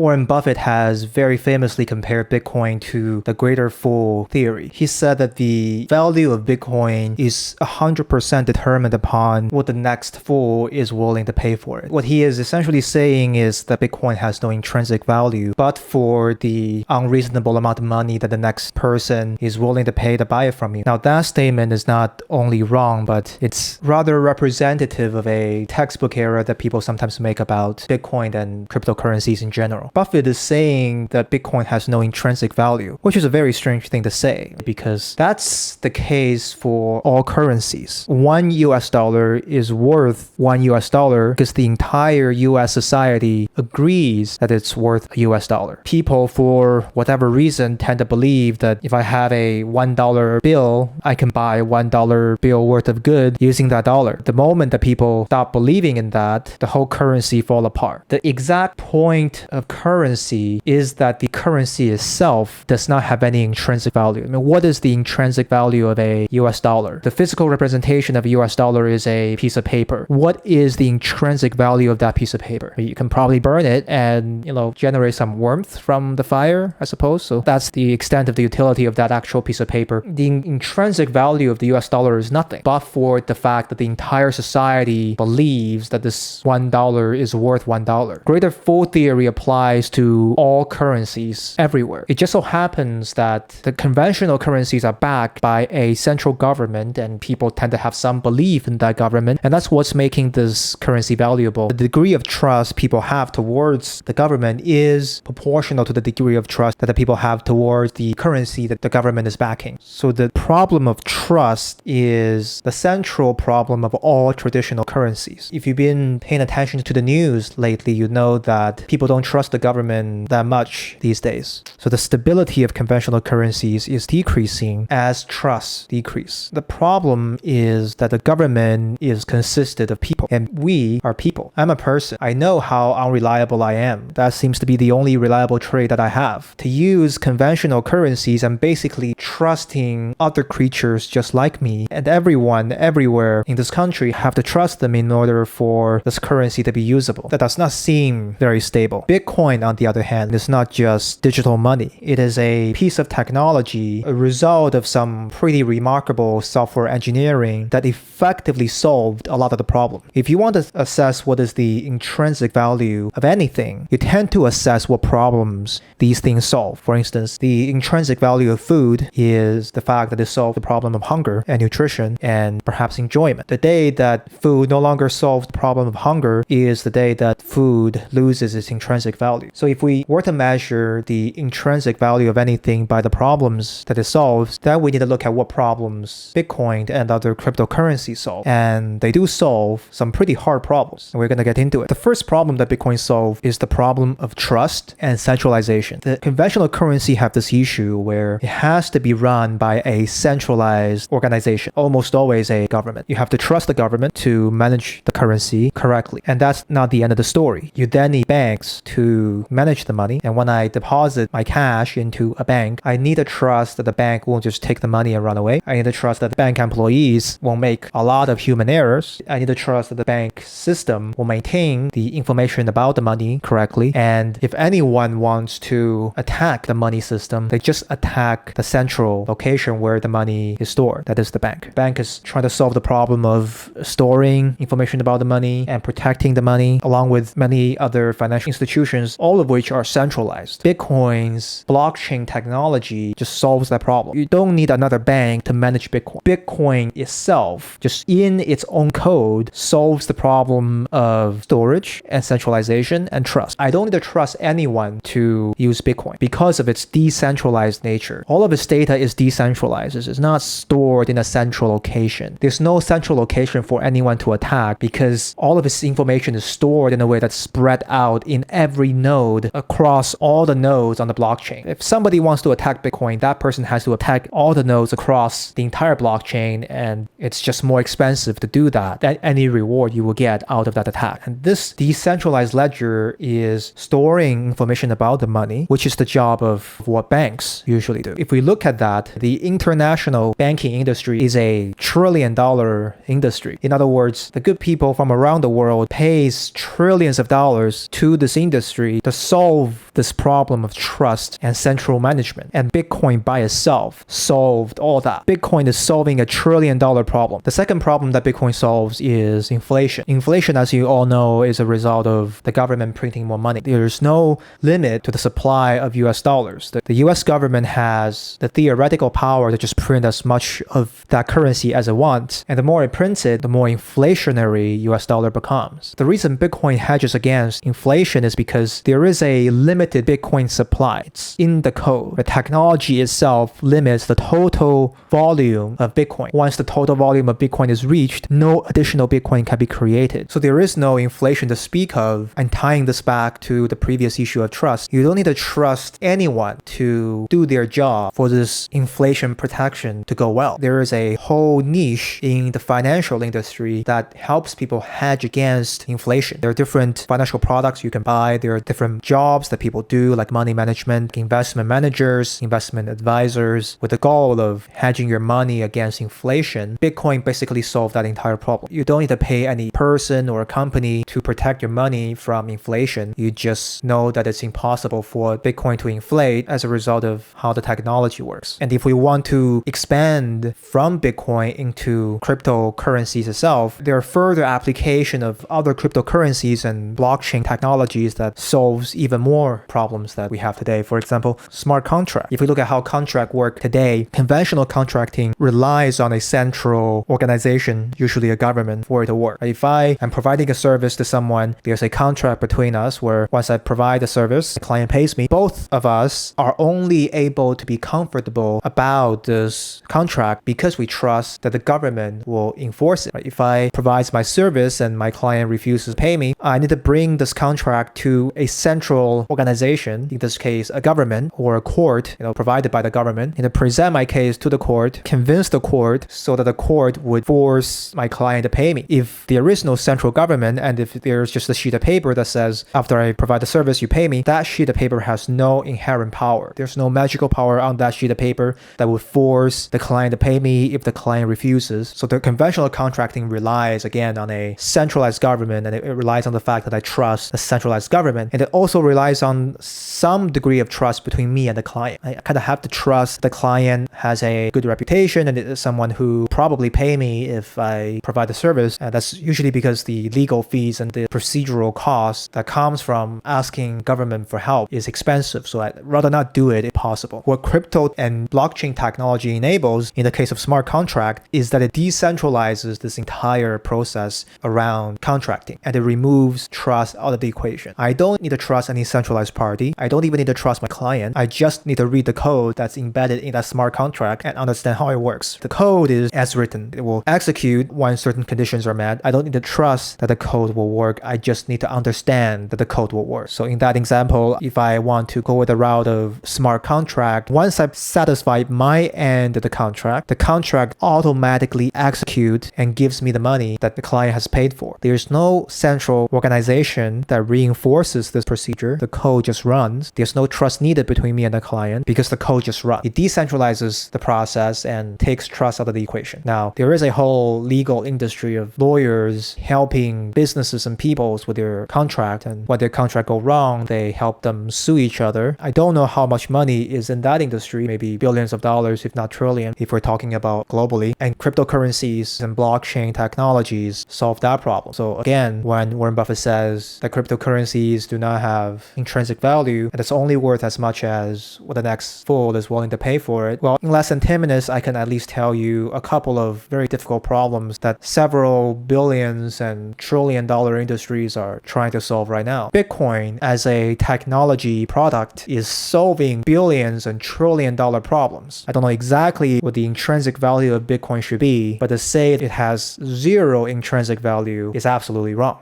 Warren Buffett has very famously compared Bitcoin to the greater fool theory. He said that the value of Bitcoin is 100% determined upon what the next fool is willing to pay for it. What he is essentially saying is that Bitcoin has no intrinsic value, but for the unreasonable amount of money that the next person is willing to pay to buy it from you. Now, that statement is not only wrong, but it's rather representative of a textbook error that people sometimes make about Bitcoin and cryptocurrencies in general. Buffett is saying that Bitcoin has no intrinsic value, which is a very strange thing to say because that's the case for all currencies. $1 is worth $1 because the entire US society agrees that it's worth $1. People, for whatever reason, tend to believe that if I have a $1 bill, I can buy a $1 bill worth of good using that dollar. The moment that people stop believing in that, the whole currency falls apart. The exact point of currency is that the currency itself does not have any intrinsic value. I mean, what is the intrinsic value of a US dollar? The physical representation of a US dollar is a piece of paper. What is the intrinsic value of that piece of paper? You can probably burn it and, generate some warmth from the fire, I suppose. So that's the extent of the utility of that actual piece of paper. The intrinsic value of the US dollar is nothing, but for the fact that the entire society believes that this $1 is worth $1. Greater fool theory applies to all currencies everywhere. It just so happens that the conventional currencies are backed by a central government and people tend to have some belief in that government, and that's what's making this currency valuable. The degree of trust people have towards the government is proportional to the degree of trust that the people have towards the currency that the government is backing. So the problem of trust is the central problem of all traditional currencies. If you've been paying attention to the news lately, you know that people don't trust the government that much these days. So the stability of conventional currencies is decreasing as trusts decrease. The problem is that the government is consisted of people, and we are people. I'm a person. I know how unreliable I am. That seems to be the only reliable trait that I have. To use conventional currencies, I'm basically trusting other creatures just like me, and everyone everywhere in this country have to trust them in order for this currency to be usable. That does not seem very stable. Bitcoin, on the other hand, is not just digital money. It is a piece of technology, a result of some pretty remarkable software engineering that effectively solved a lot of the problem. If you want to assess what is the intrinsic value of anything, you tend to assess what problems these things solve. For instance, the intrinsic value of food is the fact that it solves the problem of hunger and nutrition and perhaps enjoyment. The day that food no longer solves the problem of hunger is the day that food loses its intrinsic value. So if we were to measure the intrinsic value of anything by the problems that it solves, then we need to look at what problems Bitcoin and other cryptocurrencies solve. And they do solve some pretty hard problems, and we're going to get into it. The first problem that Bitcoin solves is the problem of trust and centralization. The conventional currency have this issue where it has to be run by a centralized organization, almost always a government. You have to trust the government to manage the currency correctly. And that's not the end of the story. You then need banks to manage the money. And when I deposit my cash into a bank, I need to trust that the bank won't just take the money and run away. I need to trust that the bank employees won't make a lot of human errors. I need to trust that the bank system will maintain the information about the money correctly. And if anyone wants to attack the money system, they just attack the central location where the money is stored. That is the bank. The bank is trying to solve the problem of storing information about the money and protecting the money, along with many other financial institutions, all of which are centralized. Bitcoin's blockchain technology just solves that problem. You don't need another bank to manage Bitcoin. Bitcoin itself, just in its own code, solves the problem of storage and centralization and trust. I don't need to trust anyone to use Bitcoin because of its decentralized nature. All of its data is decentralized. It's not stored in a central location. There's no central location for anyone to attack because all of its information is stored in a way that's spread out in every node across all the nodes on the blockchain. If somebody wants to attack Bitcoin, that person has to attack all the nodes across the entire blockchain, and it's just more expensive to do that than any reward you will get out of that attack. And this decentralized ledger is storing information about the money, which is the job of what banks usually do. If we look at that, the international banking industry is a $1 trillion industry. In other words, the good people from around the world pays trillions of dollars to this industry industry to solve this problem of trust and central management. And Bitcoin by itself solved all that. Bitcoin is solving a $1 trillion problem. The second problem that Bitcoin solves is inflation. Inflation, as you all know, is a result of the government printing more money. There's no limit to the supply of US dollars. The US government has the theoretical power to just print as much of that currency as it wants. And the more it prints it, the more inflationary US dollar becomes. The reason Bitcoin hedges against inflation is because there is a limited Bitcoin supply. It's in the code. The technology itself limits the total volume of Bitcoin. Once the total volume of Bitcoin is reached, no additional Bitcoin can be created. So there is no inflation to speak of. And tying this back to the previous issue of trust, you don't need to trust anyone to do their job for this inflation protection to go well. There is a whole niche in the financial industry that helps people hedge against inflation. There are different financial products you can buy. There are different jobs that people do, like money management, investment managers, investment advisors, with the goal of hedging your money against inflation. Bitcoin basically solved that entire problem. You don't need to pay any person or company to protect your money from inflation. You just know that it's impossible for Bitcoin to inflate as a result of how the technology works. And if we want to expand from Bitcoin into cryptocurrencies itself, there are further application of other cryptocurrencies and blockchain technologies that solves even more problems that we have today. For example, smart contract. If we look at how contract work today, conventional contracting relies on a central organization, usually a government, for it to work. If I am providing a service to someone, there's a contract between us where once I provide the service, the client pays me. Both of us are only able to be comfortable about this contract because we trust that the government will enforce it. If I provide my service and my client refuses to pay me, I need to bring this contract to a central organization, in this case, a government or a court, provided by the government, and to present my case to the court, convince the court so that the court would force my client to pay me. If there is no central government and if there's just a sheet of paper that says, after I provide the service, you pay me, that sheet of paper has no inherent power. There's no magical power on that sheet of paper that would force the client to pay me if the client refuses. So the conventional contracting relies, again, on a centralized government, and it relies on the fact that I trust the centralized government. And it also relies on some degree of trust between me and the client. I kind of have to trust the client has a good reputation and it is someone who probably pay me if I provide the service. And that's usually because the legal fees and the procedural costs that comes from asking government for help is expensive. So I'd rather not do it if possible. What crypto and blockchain technology enables in the case of smart contract is that it decentralizes this entire process around contracting and it removes trust out of the equation. I don't need to trust any centralized party. I don't even need to trust my client. I just need to read the code that's embedded in that smart contract and understand how it works. The code is as written. It will execute when certain conditions are met. I don't need to trust that the code will work. I just need to understand that the code will work. So in that example, if I want to go with the route of smart contract, once I've satisfied my end of the contract automatically executes and gives me the money that the client has paid for. There's no central organization that reinforces this procedure. The code just runs. There's no trust needed between me and the client because the code just runs. It decentralizes the process and takes trust out of the equation. Now, there is a whole legal industry of lawyers helping businesses and peoples with their contract, and when their contract go wrong, they help them sue each other. I don't know how much money is in that industry, maybe billions of dollars, if not trillion, if we're talking about globally. And cryptocurrencies and blockchain technologies solve that problem. So again, when Warren Buffett says that cryptocurrencies do not have intrinsic value and it's only worth as much as what the next fool is willing to pay for it, well, in less than 10 minutes, I can at least tell you a couple of very difficult problems that several billions and trillion-dollar industries are trying to solve right now. Bitcoin as a technology product is solving billions and trillion-dollar problems. I don't know exactly what the intrinsic value of Bitcoin should be, but to say it has zero intrinsic value is absolutely wrong.